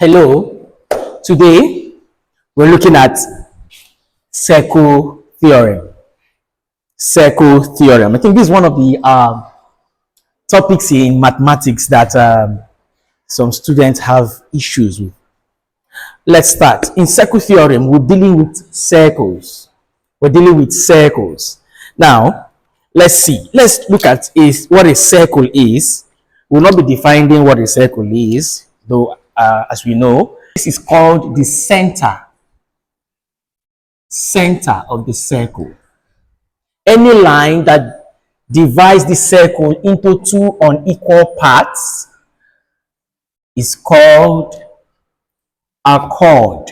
Hello, today we're looking at Circle Theorem. Circle Theorem. I think this is one of the topics in mathematics that some students have issues with. Let's start. In Circle Theorem, we're dealing with circles. Now, let's see. Let's look at what a circle is. We'll not be defining what a circle is, though, as we know, this is called the center of the circle. Any line that divides the circle into two unequal parts is called a chord.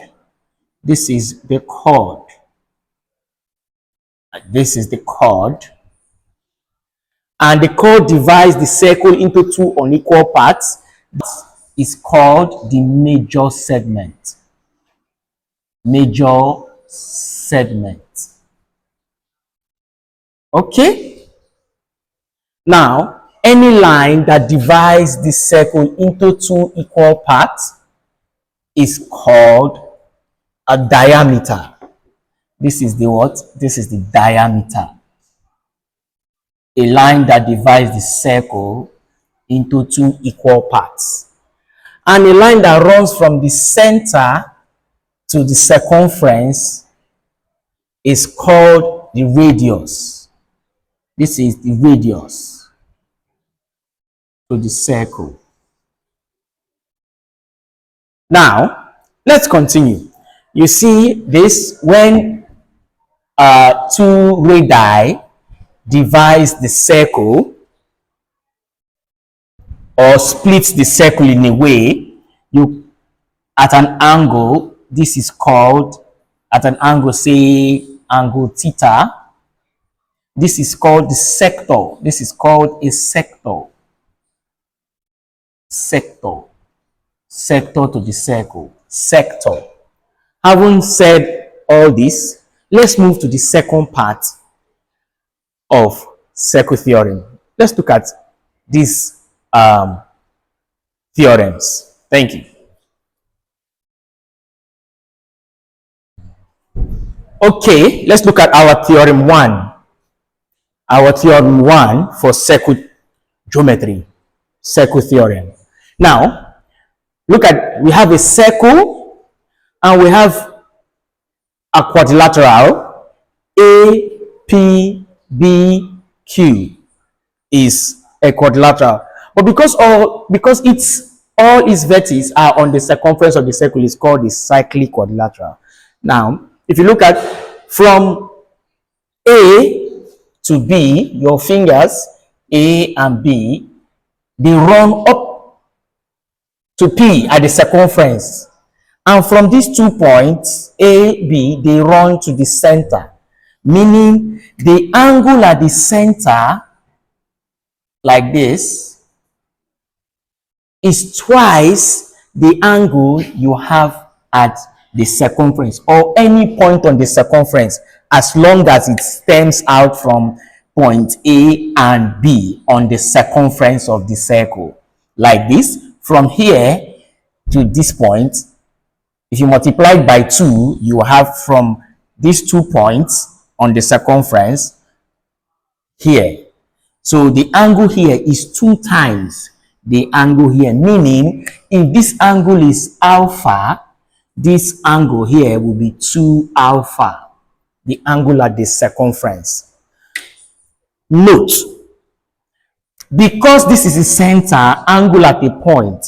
This is the chord. This is the chord. And the chord divides the circle into two unequal parts. This is called the major segment. Major segment. Okay? Now, any line that divides the circle into two equal parts is called a diameter. This is the what? This is the diameter. A line that divides the circle into two equal parts. And a line that runs from the center to the circumference is called the radius. This is the radius to the circle. Now, let's continue. You see this when two radii divides the circle or splits the circle in a way, you at an angle, this is called, at an angle, say angle theta, this is called the sector. This is called a sector. Sector to the circle. Sector. Having said all this, let's move to the second part of circle theorem. Let's look at these theorems. Thank you. Okay, let's look at our theorem 1. Our theorem 1 for circle geometry, circle theorem. Now, look at, we have a circle and we have a quadrilateral. A, P, B, Q is a quadrilateral. But because all its vertices are on the circumference of the circle, is called the cyclic quadrilateral. Now, if you look at from A to B, your fingers A and B, they run up to P at the circumference, and from these 2 points A, B, they run to the center, meaning the angle at the center, like this, is twice the angle you have at the circumference or any point on the circumference, as long as it stems out from point A and B on the circumference of the circle. Like this, from here to this point, if you multiply by 2, you have from these 2 points on the circumference here. So the angle here is 2 times the angle here, meaning if this angle is alpha, this angle here will be 2 alpha, the angle at the circumference. Note, because this is the center angle at a point,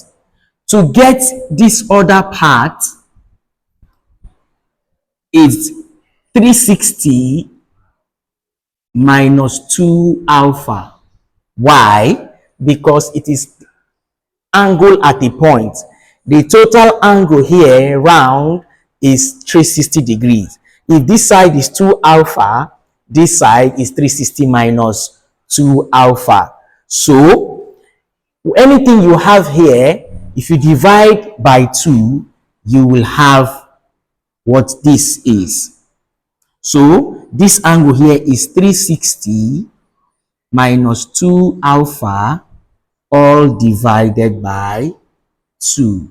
to get this other part is 360 minus 2 alpha. Why? Because it is angle at a point. The total angle here round is 360 degrees. If this side is 2 alpha, this side is 360 minus 2 alpha. So anything you have here, if you divide by 2, you will have what this is. So this angle here is 360 minus 2 alpha, all divided by 2.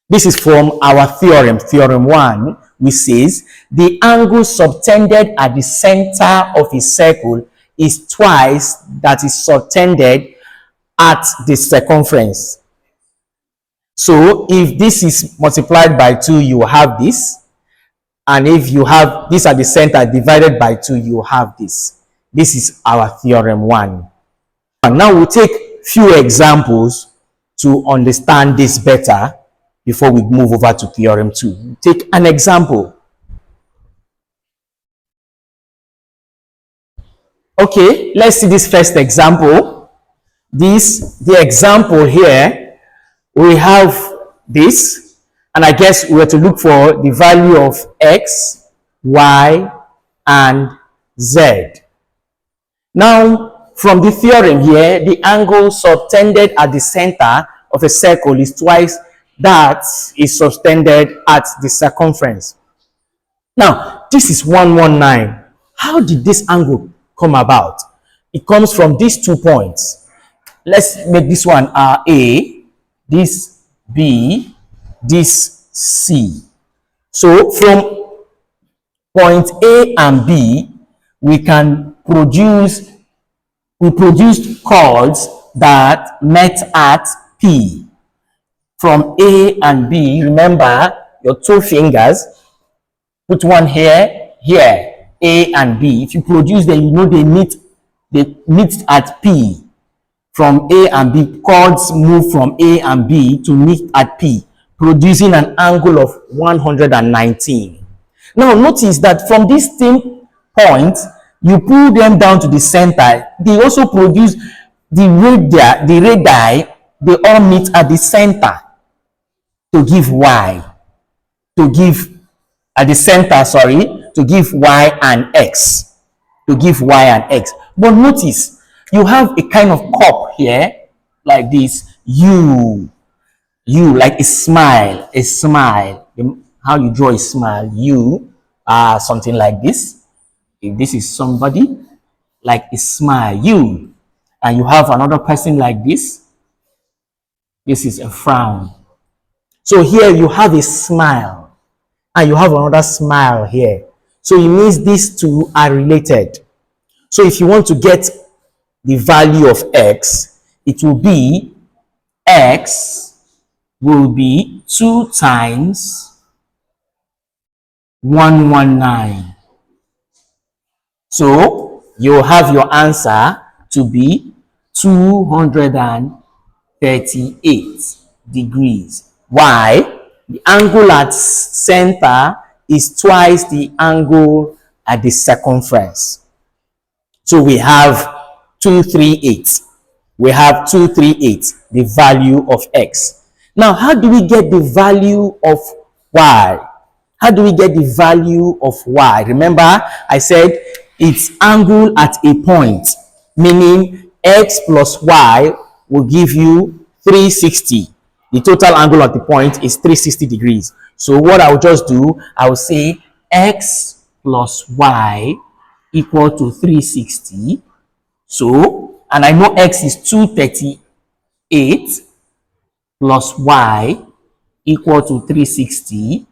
This is from our theorem, theorem 1, which says the angle subtended at the center of a circle is twice that is subtended at the circumference. So if this is multiplied by 2, you have this. And if you have this at the center divided by 2, you have this. This is our theorem 1. And now we'll take few examples to understand this better before we move over to theorem 2. Take an example. Okay, let's see this first example. The example here, we have this, and I guess we have to look for the value of x, y, and z. Now, from the theorem here, the angle subtended at the center of a circle is twice that is subtended at the circumference. Now, this is 119. How did this angle come about? It comes from these 2 points. Let's make this one A, this B, this C. So from point A and B, we produced chords that met at P. From A and B, remember your 2 fingers, put one here, here, A and B. If you produce them, you know they meet at P. From A and B, chords move from A and B to meet at P, producing an angle of 119. Now notice that from these same points, you pull them down to the center. They also produce the radii, they all meet at the center to give y, to give at the center, sorry, to give y and x, to give y and x. But notice, you have a kind of cup here, like this, U, like a smile, how you draw a smile, U, something like this. If this is somebody, like a smile, U, and you have another person like this, this is a frown. So here you have a smile, and you have another smile here. So it means these two are related. So if you want to get the value of x, it will be x will be 2 times 119. So you have your answer to be 238 degrees. Why? The angle at center is twice the angle at the circumference. So we have 238. We have 238, the value of x. Now, how do we get the value of y? How do we get the value of y? Remember, I said it's angle at a point, meaning x plus y will give you 360. The total angle at the point is 360 degrees. So what I'll just do, I'll say x plus y equal to 360. So, and I know x is 238 plus y equal to 360.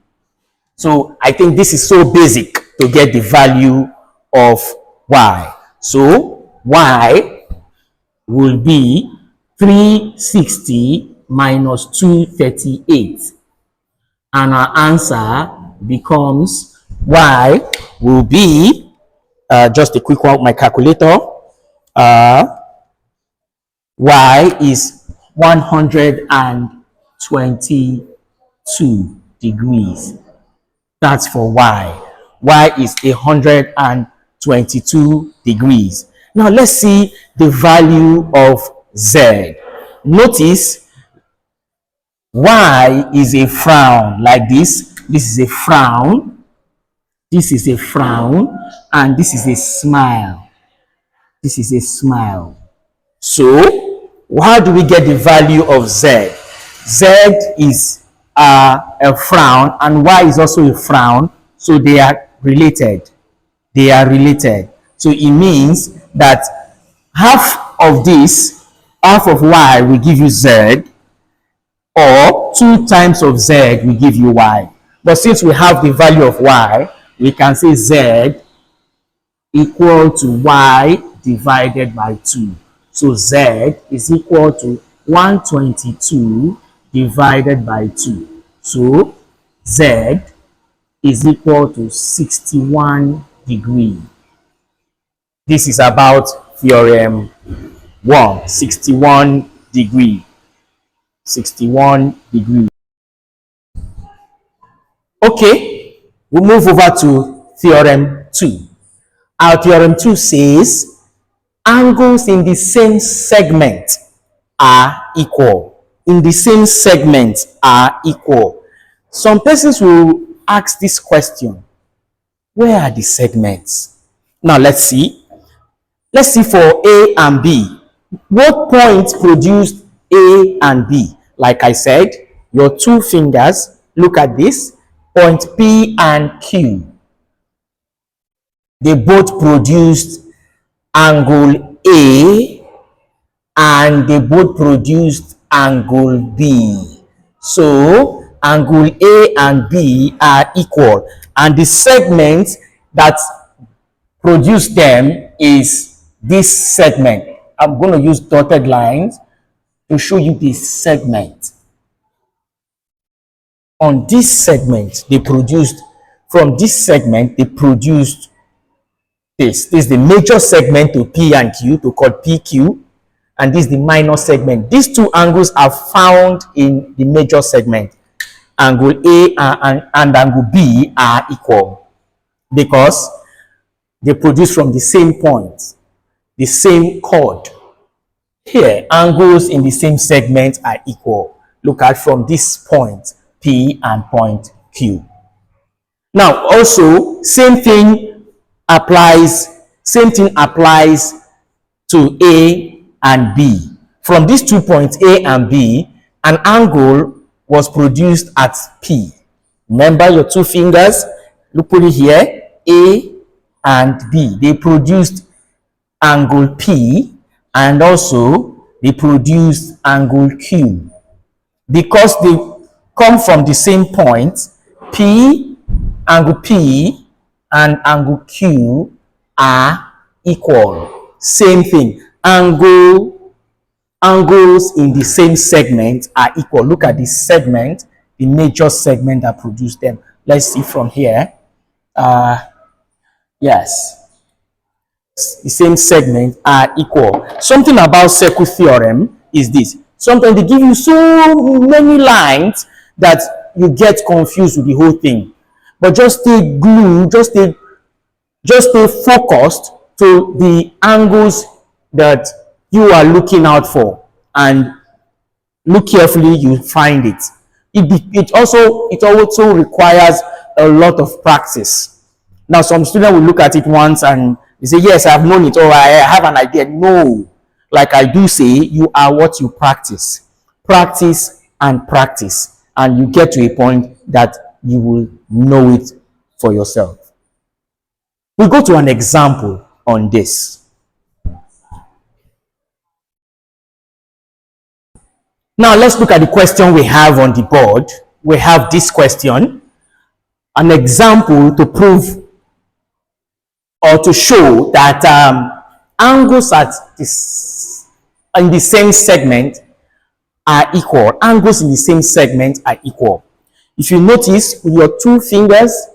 So I think this is so basic to get the value of y. So y will be 360 minus 238. And our answer becomes y will be, just a quick one, my calculator, y is 122 degrees. That's for y. Y is 122 degrees. Now let's see the value of z. Notice y is a frown, like this. This is a frown. This is a frown. And this is a smile. This is a smile. So, how do we get the value of z? Z is a frown and y is also a frown. So they are related. They are related. So it means that half of this, half of y will give you z. or 2 times of z will give you y. But since we have the value of y, we can say z equal to y divided by 2. So z is equal to 122 divided by 2. So z is equal to 61 degrees. This is about theorem 1, 61 degree. 61 degree. Okay, we move over to theorem 2. Our theorem 2 says angles in the same segment are equal. In the same segment are equal. Some persons will ask this question: where are the segments? Now let's see. Let's see for A and B. What points produced A and B? Like I said, your 2 fingers, look at this, point P and Q. They both produced angle A and they both produced angle B. So angle A and B are equal, and the segment that produced them is this segment. I'm going to use dotted lines to show you this segment. On this segment, they produced, from this segment, they produced this. This is the major segment to P and Q, to call PQ, and this is the minor segment. These 2 angles are found in the major segment. Angle A and angle B are equal because they produce from the same point, the same chord. Here, angles in the same segment are equal. Look at from this point P and point Q. Now, also, same thing applies to A and B. From these 2 points, A and B, an angle was produced at P. Remember your 2 fingers? Look, put it here. A and B. They produced angle P, and also they produced angle Q. Because they come from the same point, angle P and angle Q are equal. Same thing. Angles in the same segment are equal. Look at this segment, the major segment that produced them. Let's see from here. Yes, the same segment are equal. Something about circle theorem is this: sometimes they give you so many lines that you get confused with the whole thing. But just stay glued, just stay focused to the angles that you are looking out for, and look carefully, you find it. It also requires a lot of practice. Now, some students will look at it once and they say, yes, I've known it, or I have an idea. No, like I do say, you are what you practice. Practice and practice, and you get to a point that you will know it for yourself. We'll go to an example on this. Now, let's look at the question we have on the board. We have this question, an example to prove or to show that angles in the same segment are equal. Angles in the same segment are equal. If you notice, with your 2 fingers,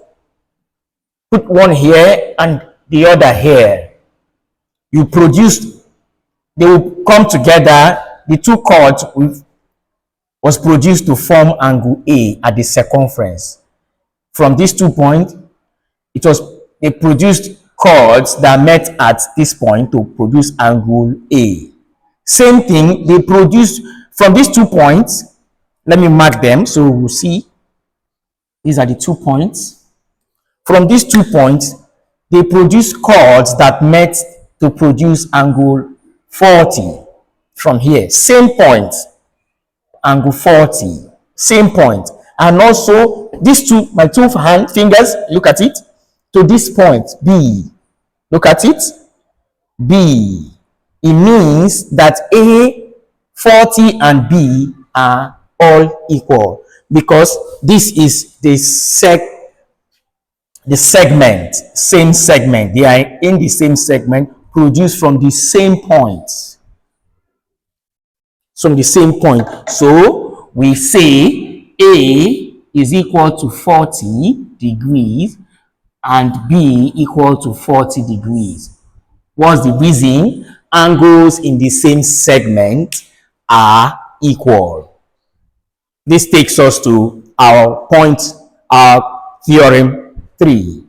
put one here and the other here. They will come together. The 2 chords was produced to form angle A at the circumference. From these 2 points, they produced chords that met at this point to produce angle A. Same thing, they produced from these 2 points. Let me mark them so we'll see. These are the 2 points. From these 2 points, they produced chords that met to produce angle 40. From here, same point, angle 40, same point. And also, these my 2 fingers, look at it, to this point, B. Look at it, B. It means that A, 40 and B are all equal, because this is the segment, same segment. They are in the same segment, produced from the same points. From the same point. So we say A is equal to 40 degrees and B equal to 40 degrees. What's the reason? Angles in the same segment are equal. This takes us to our point, our theorem 3.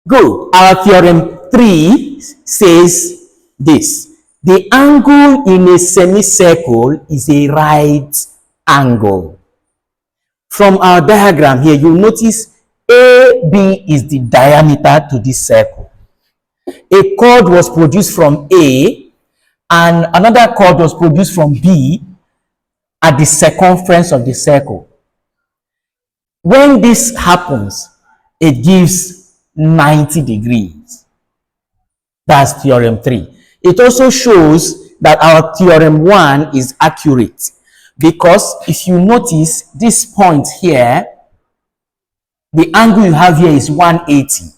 Good. Our theorem 3 says this. The angle in a semicircle is a right angle. From our diagram here, you'll notice AB is the diameter to this circle. A chord was produced from A and another chord was produced from B at the circumference of the circle. When this happens, it gives 90 degrees. That's theorem 3. It also shows that our theorem 1 is accurate, because if you notice this point here, the angle you have here is 180.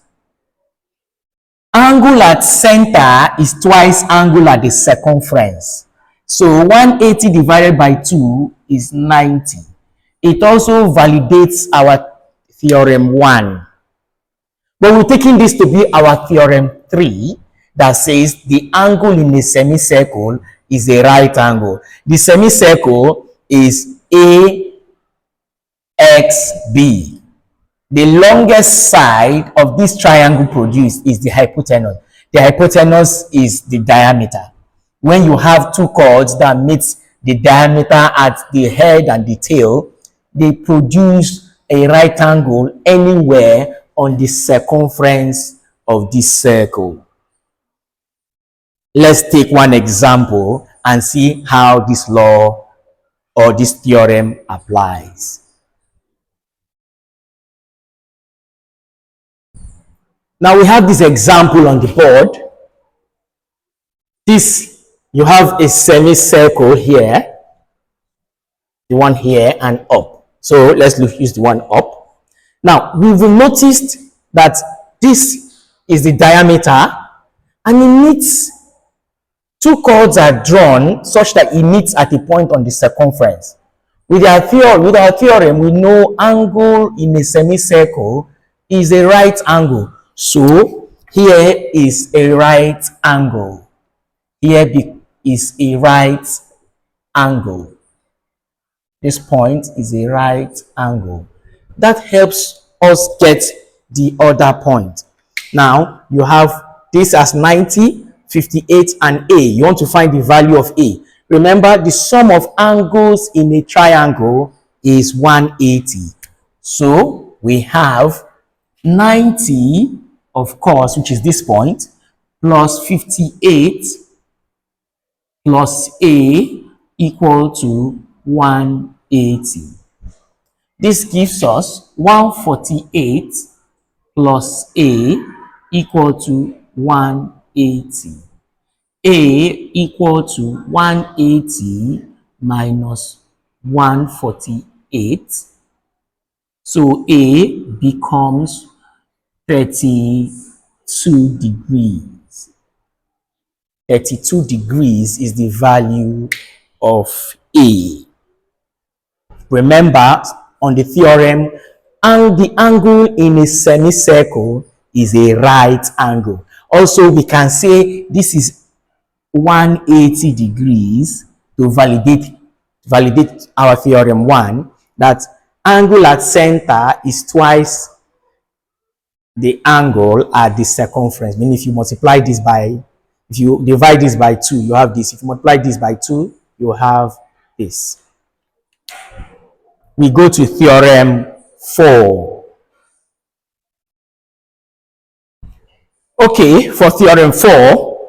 Angle at center is twice angle at the circumference. So 180 divided by 2 is 90. It also validates our theorem 1. But we're taking this to be our theorem 3, that says the angle in a semicircle is a right angle. The semicircle is AXB. The longest side of this triangle produced is the hypotenuse. The hypotenuse is the diameter. When you have two chords that meet the diameter at the head and the tail, they produce a right angle anywhere on the circumference of this circle. Let's take one example and see how this law or this theorem applies. Now we have this example on the board. You have a semicircle here, the one here and up. So let's use the one up. Now we've noticed that this is the diameter and it meets, two chords are drawn such that it meets at a point on the circumference. With our theorem, we know angle in a semicircle is a right angle. So here is a right angle. Here is a right angle. This point is a right angle. That helps us get the other point. Now you have this as 90, 58 and A. You want to find the value of A. Remember, the sum of angles in a triangle is 180. So we have 90, of course, which is this point, plus 58 plus A equal to 180. This gives us 148 plus A equal to 180. A equal to 180 minus 148. So A becomes 32 degrees. 32 degrees is the value of A. Remember, on the theorem, and the angle in a semicircle is a right angle. Also, we can say this is 180 degrees to validate our theorem 1, that angle at center is twice the angle at the circumference. Meaning, if you multiply this by, if you divide this by 2, you have this. If you multiply this by 2, you have this. We go to theorem 4. Okay, for theorem 4,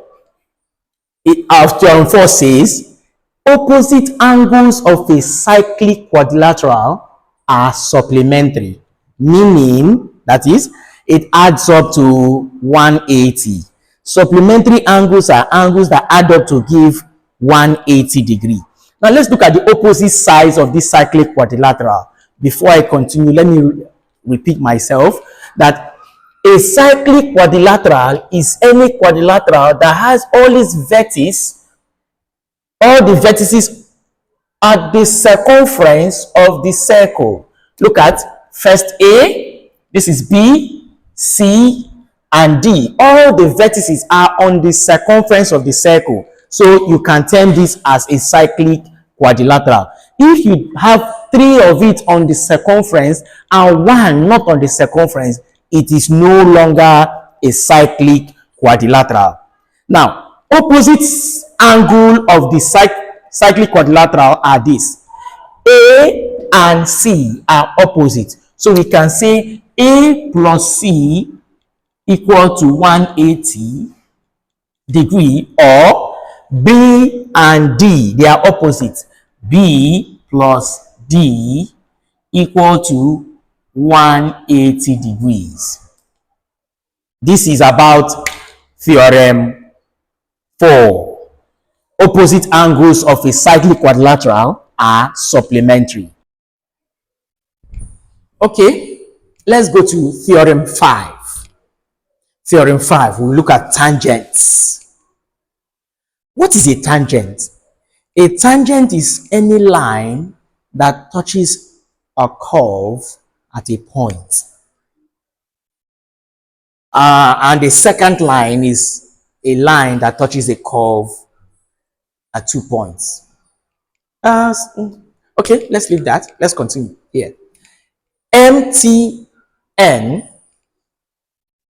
our theorem 4 says opposite angles of a cyclic quadrilateral are supplementary, meaning that is, it adds up to 180. Supplementary angles are angles that add up to give 180 degree. Now let's look at the opposite sides of this cyclic quadrilateral. Before I continue, let me repeat myself that a cyclic quadrilateral is any quadrilateral that has all its vertices, all the vertices at the circumference of the circle. Look at first A, this is B, C, and D. All the vertices are on the circumference of the circle. So you can term this as a cyclic quadrilateral. If you have three of it on the circumference and one not on the circumference, it is no longer a cyclic quadrilateral. Now, opposite angle of the cyclic quadrilateral are this. A and C are opposite. So we can say A plus C equal to 180 degree, or B and D, they are opposite. B plus D equal to 180 degrees. This is about theorem 4. Opposite angles of a cyclic quadrilateral are supplementary. Okay, let's go to theorem 5. Theorem 5, we'll look at tangents. What is a tangent? A tangent is any line that touches a curve at a point. And the second line is a line that touches a curve at 2 points. Okay, let's leave that. Let's continue here. MTN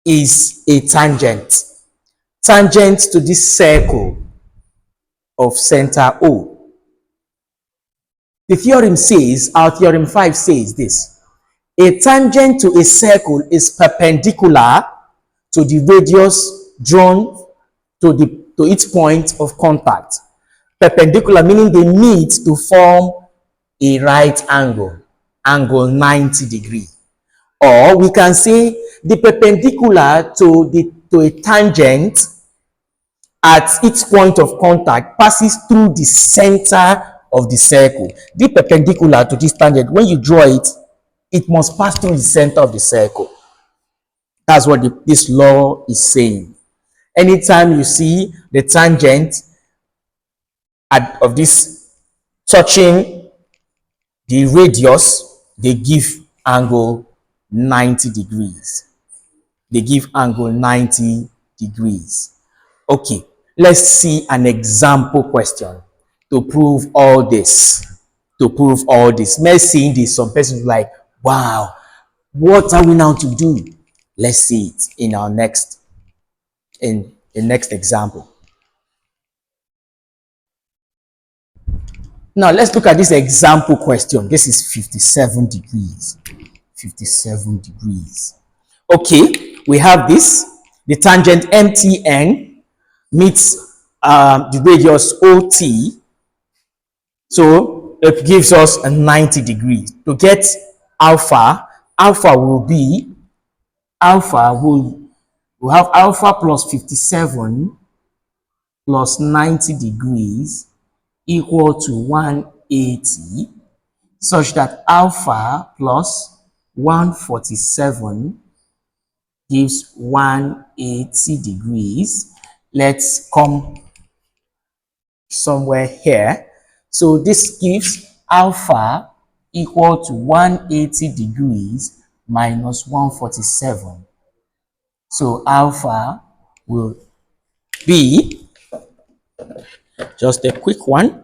is a tangent. Tangent to this circle of center O. The theorem says, our theorem 5 says this: a tangent to a circle is perpendicular to the radius drawn to its point of contact. Perpendicular meaning they meet to form a right angle, angle 90 degrees. Or we can say the perpendicular to a tangent at its point of contact passes through the center of the circle. The perpendicular to this tangent, when you draw it, it must pass through the center of the circle. That's what this law is saying. Anytime you see the tangent of this touching the radius, they give angle 90 degrees. They give angle 90 degrees. Okay, let's see an example question to prove all this. To prove all this. Let's see this. Some persons like, wow, what are we now to do? Let's see it in our next example. Now let's look at this example question. This is 57 degrees. 57 degrees. Okay, we have this. The tangent MTN meets the radius OT. So it gives us a 90 degrees. To get alpha will have alpha plus 57 plus 90 degrees equal to 180, such that alpha plus 147 gives 180 degrees. Let's come somewhere here. So this gives alpha equal to 180 degrees minus 147. So alpha will be just a quick one.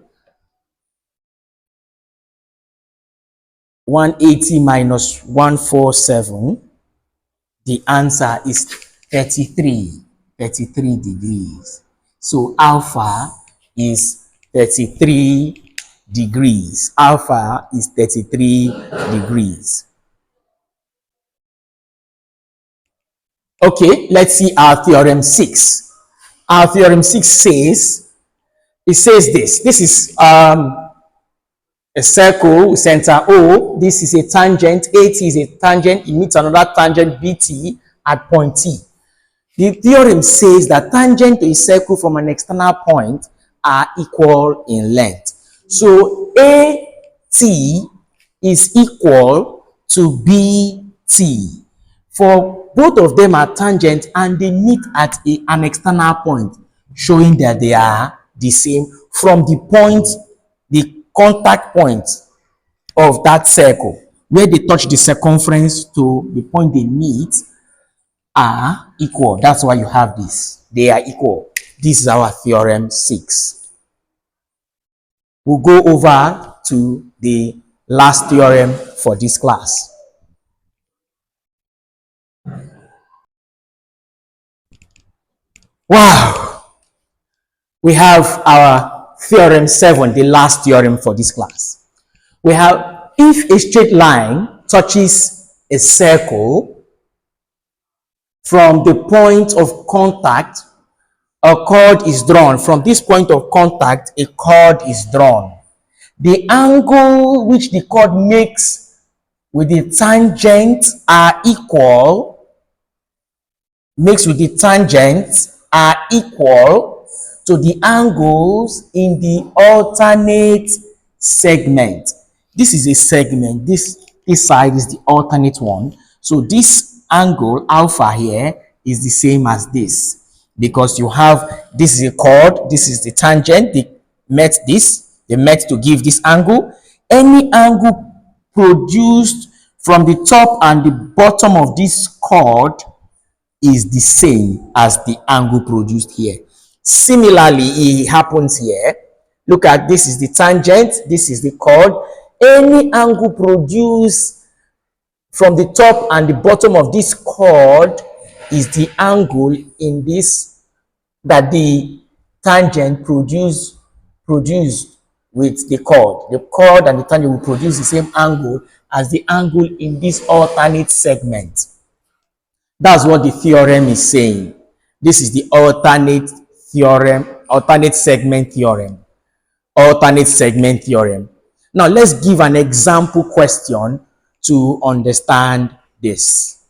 180 minus 147. The answer is 33 degrees. So alpha is 33 degrees. Alpha is 33 degrees. Okay, let's see our theorem 6. Our theorem 6 says, this is a circle, center O. This is a tangent. AT is a tangent. It meets another tangent BT at point T. The theorem says that tangent to a circle from an external point are equal in length. So AT is equal to BT. For both of them are tangent and they meet at an external point, showing that they are the same from the point, the contact point of that circle, where they touch the circumference to the point they meet are equal. That's why you have this. They are equal. This is our theorem 6. We'll go over to the last theorem for this class. Wow! We have our theorem 7, the last theorem for this class. We have, if a straight line touches a circle from the point of contact, a chord is drawn. From this point of contact, a chord is drawn. The angle which the chord makes with the tangent are equal, to the angles in the alternate segment. This is a segment. This side is the alternate one. So this angle alpha here is the same as this, because you have, this is a chord, this is the tangent, they met to give this angle. Any angle produced from the top and the bottom of this chord is the same as the angle produced here. Similarly, it happens here. Look at, this is the tangent, this is the chord. Any angle produced from the top and the bottom of this chord is the angle in this, that the tangent produced with the chord. The chord and the tangent will produce the same angle as the angle in this alternate segment. That's what the theorem is saying. This is the alternate theorem, alternate segment theorem. Alternate segment theorem. Now let's give an example question to understand this.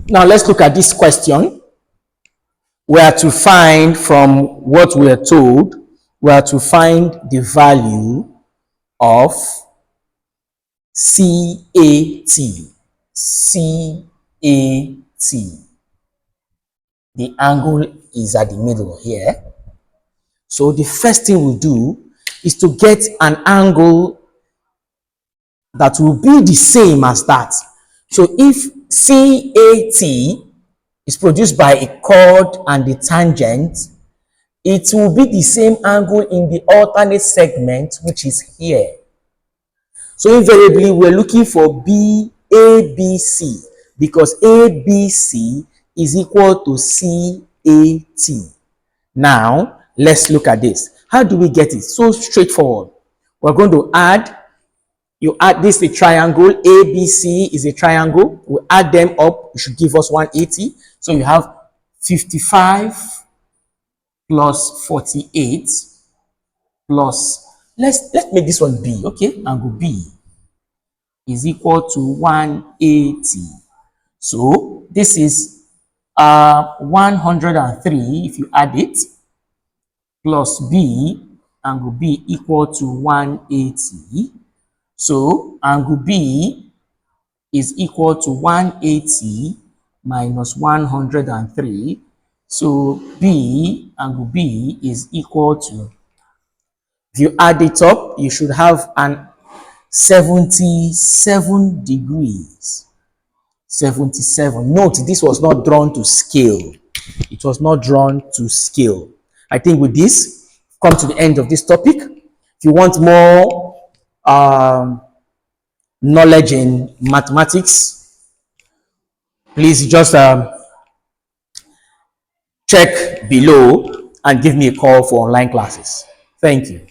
Now let's look at this question. We are to find, from what we are told, we are to find the value of CAT. CAT. The angle is at the middle here. So the first thing we do is to get an angle that will be the same as that. So if CAT is produced by a chord and the tangent, it will be the same angle in the alternate segment, which is here. So invariably, we're looking for ABC, because ABC is equal to CAT. Now, let's look at this. How do we get it? So straightforward. We're going to add, you add this, the triangle, ABC is a triangle. We add them up, it should give us 180. So you have 55 plus 48 plus, let's make this one B, okay? Angle B is equal to 180. So this is 103 if you add it, plus B, angle B equal to 180. So angle B is equal to 180 minus 103. So B, angle B is equal to, if you add it up, you should have an 77 degrees. 77. Note, this was not drawn to scale. It was not drawn to scale. I think with this, come to the end of this topic. If you want more knowledge in mathematics, please just check below and give me a call for online classes. Thank you.